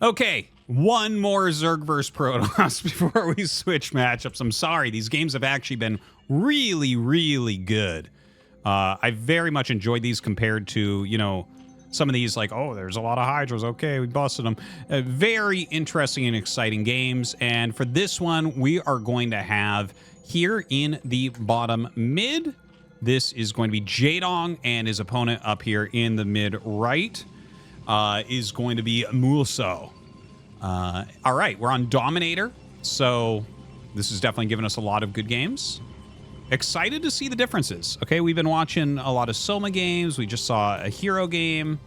Okay, one more Zerg vs. Protoss before we switch matchups. I'm sorry, these games have actually been really, really good. I very much enjoyed these compared to, you know, some of these like, oh, there's a lot of Hydras. Okay, we busted them. Very interesting and exciting games. And for this one, we are going to have here in the bottom mid, this is going to be Jaedong, and his opponent up here in the mid right is going to be Moolso. All right, we're on Dominator, so this is definitely giving us a lot of good games. Excited to see the differences. Okay, we've been watching a lot of Soma games. We just saw a hero game.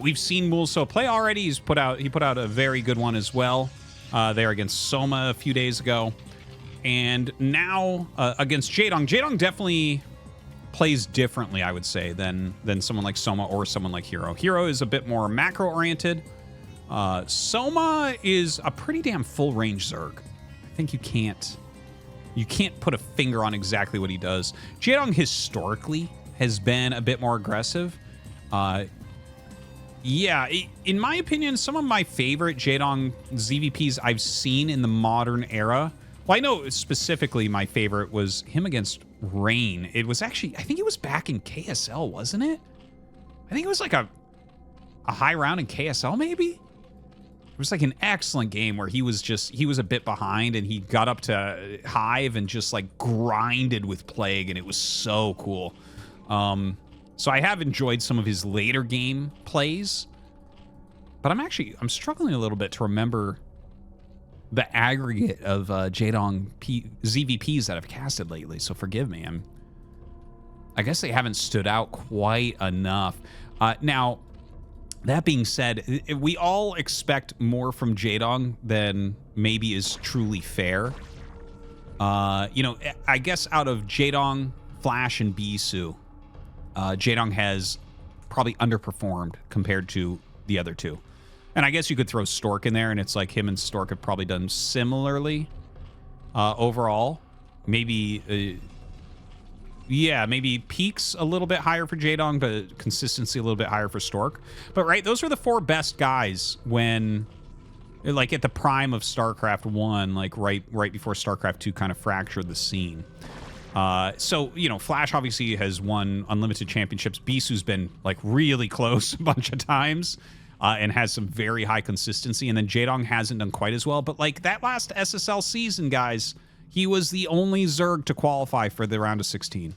We've seen Moolso play already. He put out a very good one as well there against Soma a few days ago. And now against Jaedong. Jaedong definitely plays differently, I would say, than someone like Soma or someone like Hero. Hero is a bit more macro-oriented. Soma is a pretty damn full-range Zerg. I think you can't put a finger on exactly what he does. Jaedong historically has been a bit more aggressive. Yeah, in my opinion, some of my favorite Jaedong ZVPs I've seen in the modern era. Well, I know specifically my favorite was him against Rain. It was actually, I think it was back in KSL, wasn't it? I think it was like a high round in KSL, maybe? It was like an excellent game where he was a bit behind and he got up to Hive and just like grinded with Plague, and it was so cool. So I have enjoyed some of his later game plays, but I'm struggling a little bit to remember the aggregate of Jaedong ZVPs that I've casted lately, so forgive me. I guess they haven't stood out quite enough. Now, that being said, we all expect more from Jaedong than maybe is truly fair. You know, I guess out of Jaedong, Flash, and Bisu, Jaedong has probably underperformed compared to the other two. And I guess you could throw Stork in there, and it's like him and Stork have probably done similarly overall. Maybe, yeah, maybe peaks a little bit higher for Jaedong, but consistency a little bit higher for Stork. But, right, those are the four best guys when, like, at the prime of StarCraft 1, like, right before StarCraft 2 kind of fractured the scene. So, you know, Flash obviously has won Unlimited Championships. Bisu's been, like, really close a bunch of times. And has some very high consistency. And then Jaedong hasn't done quite as well. But, like, that last SSL season, guys, he was the only Zerg to qualify for the round of 16.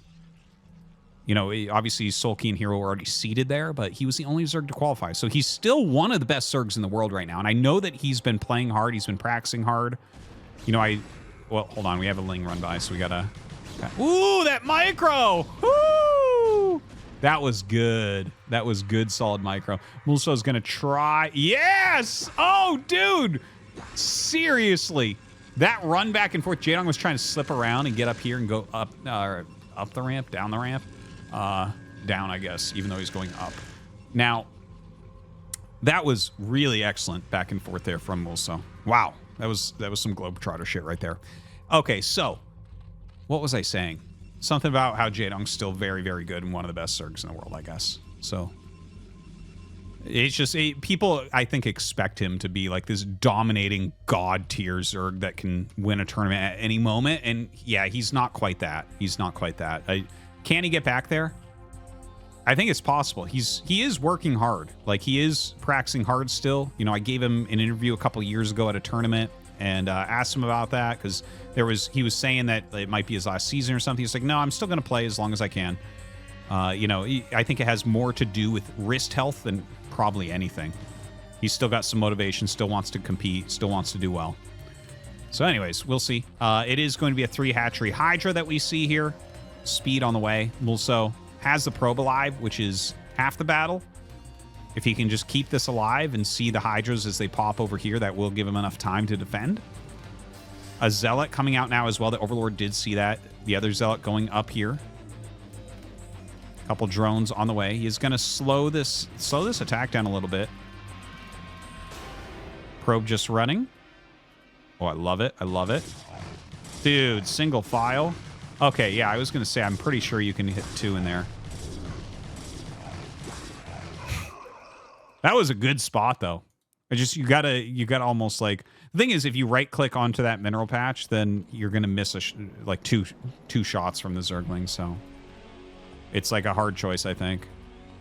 You know, obviously, Sulky and Hero were already seated there, but he was the only Zerg to qualify. So he's still one of the best Zergs in the world right now. And I know that he's been playing hard. He's been practicing hard. You know, well, hold on. We have a Ling run by, so we gotta... Ooh, that micro! Woo! That was good. That was good, solid micro. Moolso's gonna try. Yes! Oh, dude! Seriously. That run back and forth. Jaedong was trying to slip around and get up here and go up the ramp, down the ramp. Down, I guess, even though he's going up. Now, that was really excellent back and forth there from Moolso. Wow. That was some Globetrotter shit right there. Okay, so what was I saying? Something about how Jaedong's still very, very good and one of the best Zergs in the world, I guess. So it's just people, I think, expect him to be like this dominating god tier Zerg that can win a tournament at any moment. And yeah, he's not quite that. He's not quite that. Can he get back there? I think it's possible. He is working hard. Like, he is practicing hard still. You know, I gave him an interview a couple years ago at a tournament and asked him about that because he was saying that it might be his last season or something. He's like, no, I'm still going to play as long as I can. You know, I think it has more to do with wrist health than probably anything. He's still got some motivation, still wants to compete, still wants to do well. So anyways, we'll see. It is going to be a 3-hatchery Hydra that we see here. Speed on the way. Moolso has the probe alive, which is half the battle. If he can just keep this alive and see the Hydras as they pop over here, that will give him enough time to defend. A Zealot coming out now as well. The Overlord did see that. The other Zealot going up here. A couple drones on the way. He's going to slow this attack down a little bit. Probe just running. Oh, I love it. I love it. Dude, single file. Okay, yeah, I was going to say, I'm pretty sure you can hit 2 in there. That was a good spot, though. You gotta almost like, the thing is, if you right click onto that mineral patch, then you're gonna miss like two shots from the Zergling. So it's like a hard choice, I think,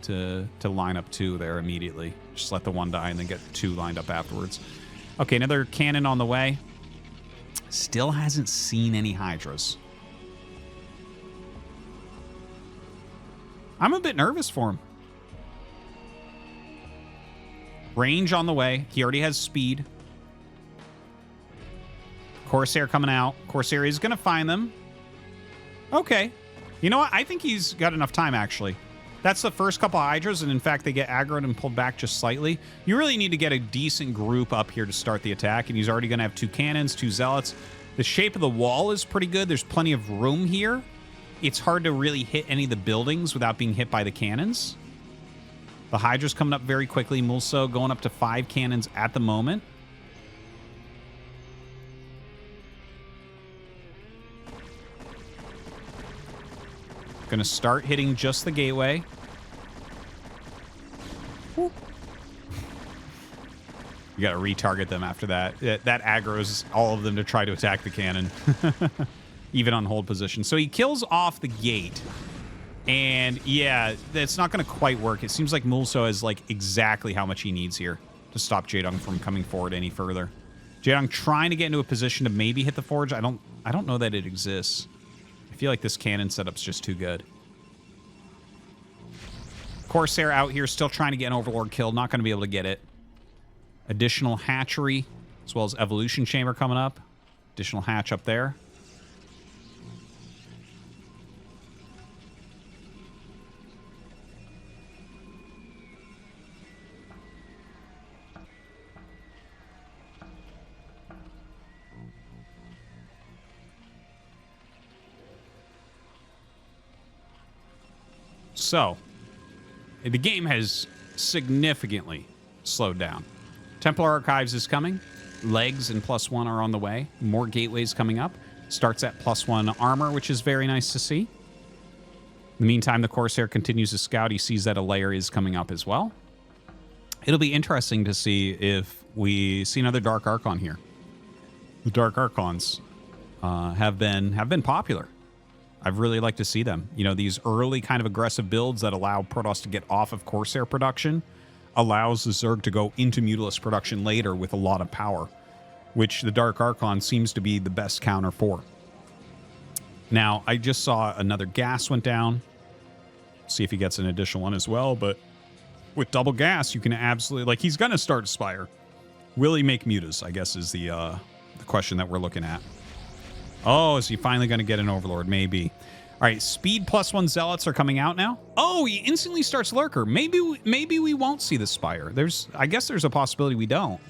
to line up 2 there immediately. Just let the 1 die and then get 2 lined up afterwards. Okay, another cannon on the way. Still hasn't seen any Hydras. I'm a bit nervous for him. Range on the way. He already has speed. Corsair coming out. Corsair is going to find them. Okay. You know what? I think he's got enough time, actually. That's the first couple of Hydras, and in fact, they get aggroed and pulled back just slightly. You really need to get a decent group up here to start the attack, and he's already going to have 2 cannons, 2 zealots. The shape of the wall is pretty good. There's plenty of room here. It's hard to really hit any of the buildings without being hit by the cannons. The Hydra's coming up very quickly. Moolso going up to 5 cannons at the moment. Gonna start hitting just the gateway. Woo. You gotta retarget them after that. That aggroes all of them to try to attack the cannon. Even on hold position. So he kills off the gate. And yeah, that's not going to quite work. It seems like Moolso has like exactly how much he needs here to stop Jaedong from coming forward any further. Jaedong trying to get into a position to maybe hit the forge. I don't know that it exists. I feel like this cannon setup's just too good. Corsair out here still trying to get an Overlord kill. Not going to be able to get it. Additional hatchery as well as evolution chamber coming up. Additional hatch up there. So, the game has significantly slowed down. Templar Archives is coming. Legs and +1 are on the way. More gateways coming up. Starts at +1 armor, which is very nice to see. In the meantime, the Corsair continues to scout. He sees that a layer is coming up as well. It'll be interesting to see if we see another Dark Archon here. The Dark Archons have been popular. I've really liked to see them. You know, these early kind of aggressive builds that allow Protoss to get off of Corsair production allows the Zerg to go into Mutalisk production later with a lot of power, which the Dark Archon seems to be the best counter for. Now, I just saw another gas went down. See if he gets an additional one as well, but with double gas, you can absolutely... Like, he's going to start Spire. Will he make Mutas, I guess, is the question that we're looking at. Oh, is he finally going to get an Overlord? Maybe. All right, speed +1 Zealots are coming out now. Oh, he instantly starts Lurker. Maybe we won't see the Spire. I guess there's a possibility we don't.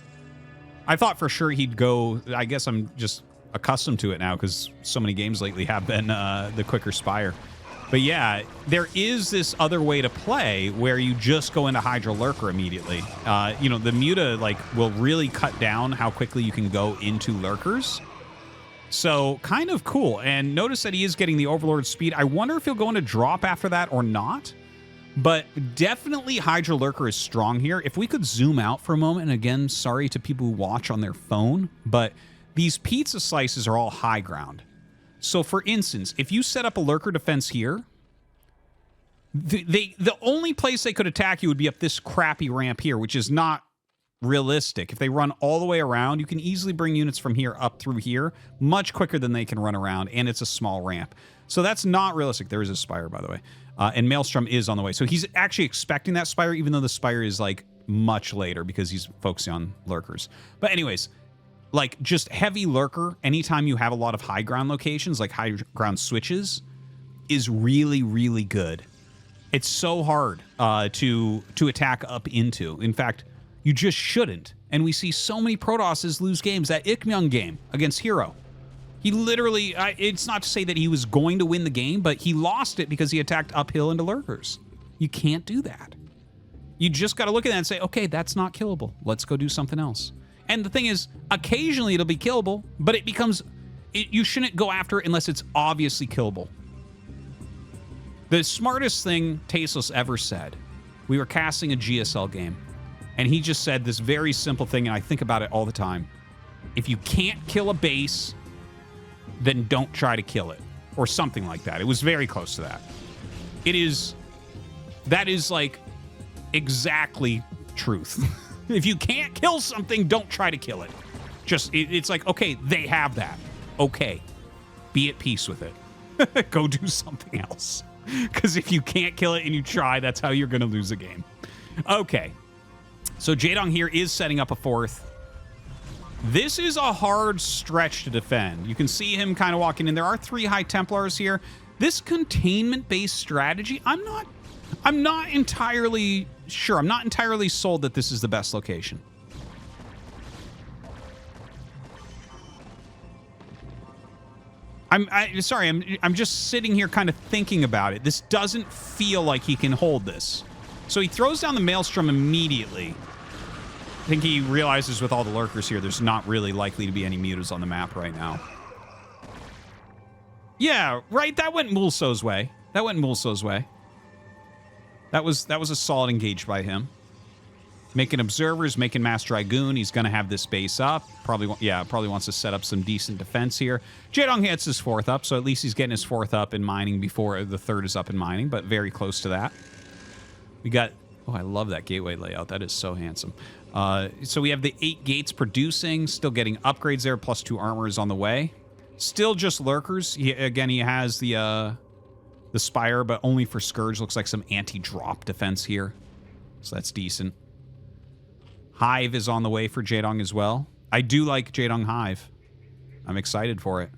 I thought for sure he'd go... I guess I'm just accustomed to it now because so many games lately have been the quicker Spire. But yeah, there is this other way to play where you just go into Hydra Lurker immediately. You know, the Muta will really cut down how quickly you can go into Lurkers. So, kind of cool. And notice that he is getting the Overlord speed. I wonder if he'll go into drop after that or not. But definitely Hydra Lurker is strong here. If we could zoom out for a moment, and again, sorry to people who watch on their phone, but these pizza slices are all high ground. So, for instance, if you set up a Lurker defense here, the only place they could attack you would be up this crappy ramp here, which is not realistic. If they run all the way around, you can easily bring units from here up through here much quicker than they can run around, and it's a small ramp. So that's not realistic. There is a Spire, by the way. And Maelstrom is on the way. So he's actually expecting that Spire, even though the Spire is much later because he's focusing on Lurkers. But anyways, just heavy Lurker, anytime you have a lot of high ground locations, like high ground switches, is really, really good. It's so hard to attack up into. In fact, you just shouldn't. And we see so many Protosses lose games. That Ikmyung game against Hero. He literally, it's not to say that he was going to win the game, but he lost it because he attacked uphill into Lurkers. You can't do that. You just got to look at that and say, okay, that's not killable. Let's go do something else. And the thing is, occasionally it'll be killable, but it becomes, you shouldn't go after it unless it's obviously killable. The smartest thing Tasteless ever said, we were casting a GSL game. And he just said this very simple thing, and I think about it all the time. If you can't kill a base, then don't try to kill it. Or something like that. It was very close to that. That is like exactly truth. If you can't kill something, don't try to kill it. It's like, okay, they have that. Okay. Be at peace with it. Go do something else. Because if you can't kill it and you try, that's how you're going to lose a game. Okay. So Jaedong here is setting up a fourth. This is a hard stretch to defend. You can see him kind of walking in. There are 3 High Templars here. This containment-based strategy, I'm not entirely sure. I'm not entirely sold that this is the best location. I'm just sitting here kind of thinking about it. This doesn't feel like he can hold this. So he throws down the Maelstrom immediately. I think he realizes with all the lurkers here, there's not really likely to be any mutas on the map right now. Yeah, right. That went Moolso's way. That was a solid engage by him. Making observers, making Mass Dragoon. He's going to have this base up. Probably wants to set up some decent defense here. Jaedong hits his 4th up, so at least he's getting his 4th up in mining before the 3rd is up in mining, but very close to that. We got... Oh, I love that gateway layout. That is so handsome. So we have the 8 gates producing, still getting upgrades there, plus 2 armors on the way. Still just lurkers. He has the Spire, but only for Scourge. Looks like some anti-drop defense here. So that's decent. Hive is on the way for Jaedong as well. I do like Jaedong Hive. I'm excited for it.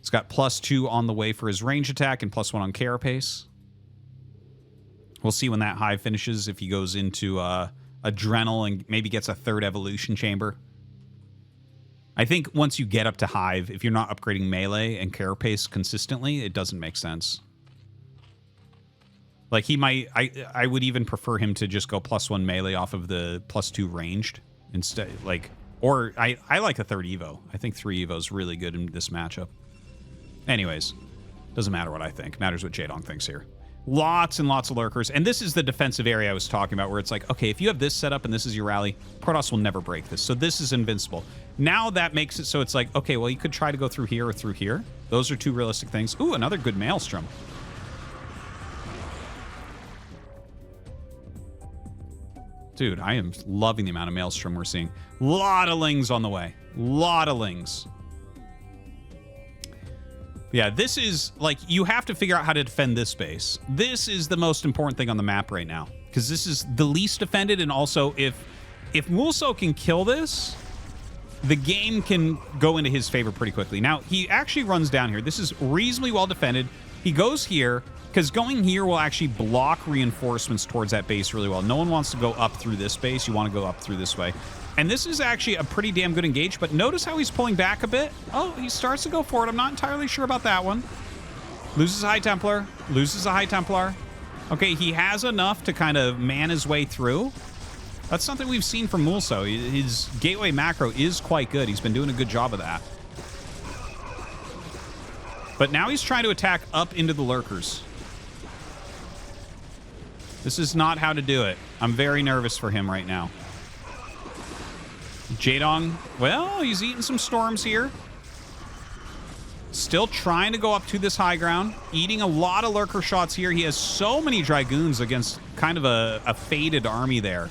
It's got +2 on the way for his range attack and +1 on Carapace. We'll see when that Hive finishes, if he goes into Adrenal and maybe gets a 3rd evolution chamber. I think once you get up to Hive, if you're not upgrading melee and Carapace consistently, it doesn't make sense. Like, he might... I would even prefer him to just go +1 melee off of the +2 ranged instead. Like, or I like a 3rd Evo. I think 3 Evo is really good in this matchup. Anyways, doesn't matter what I think. Matters what Jaedong thinks here. Lots and lots of lurkers. And this is the defensive area I was talking about, where it's like, okay, if you have this set up and this is your rally, Protoss will never break this. So this is invincible. Now that makes it so it's like, okay, well, you could try to go through here or through here. Those are 2 realistic things. Ooh, another good Maelstrom. Dude, I am loving the amount of Maelstrom we're seeing. Lot of Lings on the way. Lot of Lings. Yeah, this is, like, you have to figure out how to defend this base. This is the most important thing on the map right now, because this is the least defended, and also if Moolso can kill this, the game can go into his favor pretty quickly. Now, he actually runs down here. This is reasonably well defended. He goes here, because going here will actually block reinforcements towards that base really well. No one wants to go up through this base. You want to go up through this way. And this is actually a pretty damn good engage, but notice how he's pulling back a bit. Oh, he starts to go for it. I'm not entirely sure about that one. Loses a High Templar. Loses a High Templar. Okay, he has enough to kind of man his way through. That's something we've seen from Moolso. His gateway macro is quite good. He's been doing a good job of that. But now he's trying to attack up into the lurkers. This is not how to do it. I'm very nervous for him right now. Jaedong, well, he's eating some storms here. Still trying to go up to this high ground. Eating a lot of lurker shots here. He has so many Dragoons against kind of a faded army there.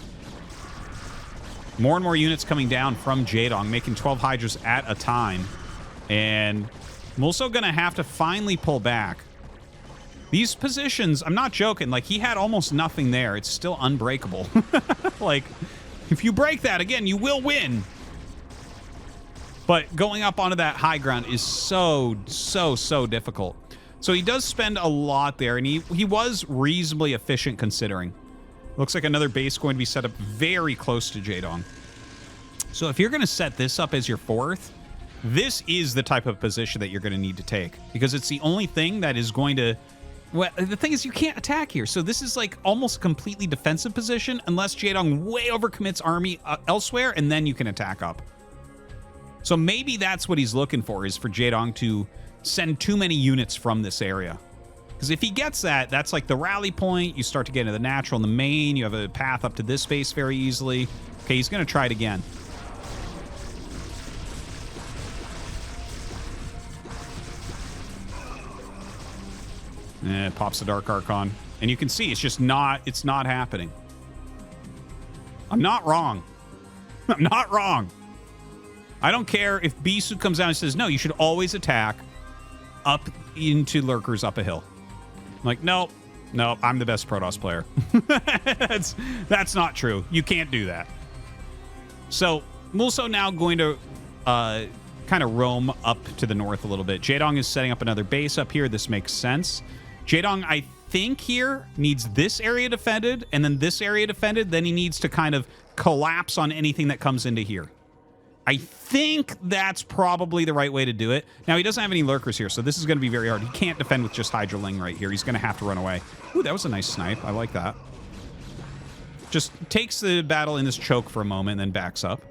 More and more units coming down from Jaedong, making 12 Hydras at a time. And Moolso gonna have to finally pull back. These positions, I'm not joking, like, he had almost nothing there. It's still unbreakable. Like, if you break that, again, you will win. But going up onto that high ground is so difficult. So he does spend a lot there, and he was reasonably efficient considering. Looks like another base going to be set up very close to Jaedong. So if you're going to set this up as your 4th, this is the type of position that you're going to need to take, because it's the only thing that is going to... Well, the thing is, you can't attack here. So this is like almost a completely defensive position unless Jaedong way overcommits army elsewhere, and then you can attack up. So maybe that's what he's looking for, is for Jaedong to send too many units from this area. Because if he gets that, that's like the rally point. You start to get into the natural and the main. You have a path up to this base very easily. Okay, he's going to try it again. Pops the Dark Archon. And you can see it's not happening. I'm not wrong. I'm not wrong. I don't care if Bisu comes out and says, no, you should always attack up into lurkers up a hill. I'm like, no, I'm the best Protoss player. That's not true. You can't do that. So Moolso now going to kind of roam up to the north a little bit. Jaedong is setting up another base up here. This makes sense. Jaedong, I think here, needs this area defended and then this area defended. Then he needs to kind of collapse on anything that comes into here. I think that's probably the right way to do it. Now, he doesn't have any lurkers here, so this is going to be very hard. He can't defend with just Hydraling right here. He's going to have to run away. Ooh, that was a nice snipe. I like that. Just takes the battle in this choke for a moment and then backs up.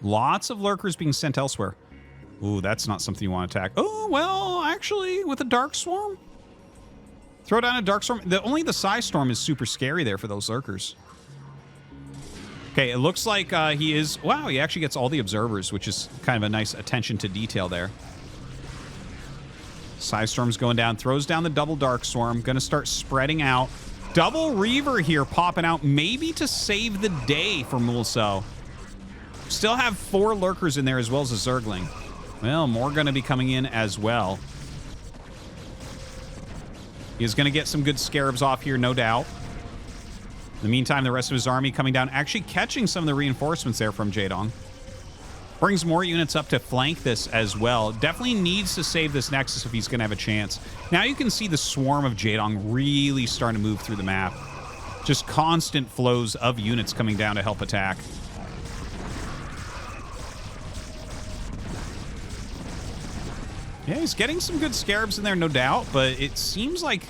Lots of lurkers being sent elsewhere. Ooh, that's not something you want to attack. Oh, well, actually, with a Dark Swarm? Throw down a Dark Storm. Only the Psy Storm is super scary there for those lurkers. Okay, it looks like he is... Wow, he actually gets all the observers, which is kind of a nice attention to detail there. Psy Storm's going down. Throws down the double Dark Swarm. Going to start spreading out. Double Reaver here popping out, maybe to save the day for Moolso. Still have 4 lurkers in there as well as a Zergling. Well, more going to be coming in as well. He's going to get some good Scarabs off here, no doubt. In the meantime, the rest of his army coming down, actually catching some of the reinforcements there from Jaedong. Brings more units up to flank this as well. Definitely needs to save this Nexus if he's going to have a chance. Now you can see the swarm of Jaedong really starting to move through the map. Just constant flows of units coming down to help attack. Yeah, he's getting some good Scarabs in there, no doubt, but it seems like...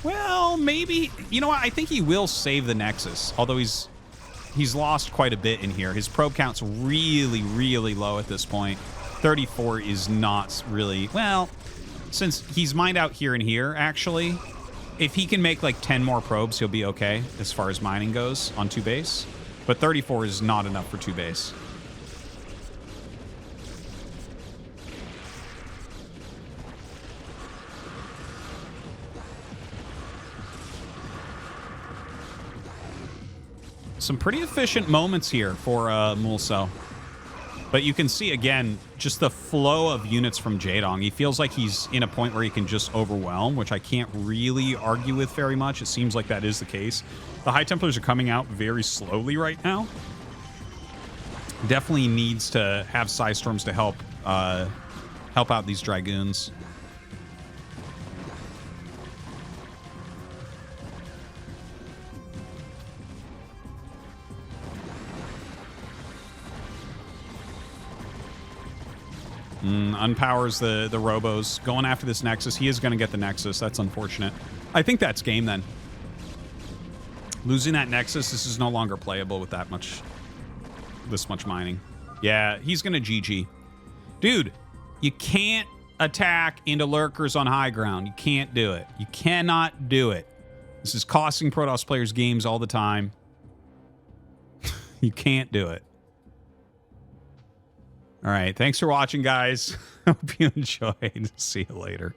Well, maybe... You know what? I think he will save the Nexus, although he's lost quite a bit in here. His probe count's really, really low at this point. 34 is not really... Well, since he's mined out here and here, actually, if he can make like 10 more probes, he'll be okay as far as mining goes on 2 base. But 34 is not enough for 2 base. Some pretty efficient moments here for Moolso. But you can see, again, just the flow of units from Jaedong. He feels like he's in a point where he can just overwhelm, which I can't really argue with very much. It seems like that is the case. The High Templars are coming out very slowly right now. Definitely needs to have Psy Storms to help out these Dragoons. Unpowers the Robos. Going after this Nexus. He is going to get the Nexus. That's unfortunate. I think that's game then. Losing that Nexus, this is no longer playable with this much mining. Yeah, he's going to GG. Dude, you can't attack into lurkers on high ground. You can't do it. You cannot do it. This is costing Protoss players games all the time. You can't do it. All right. Thanks for watching, guys. Hope you enjoyed. See you later.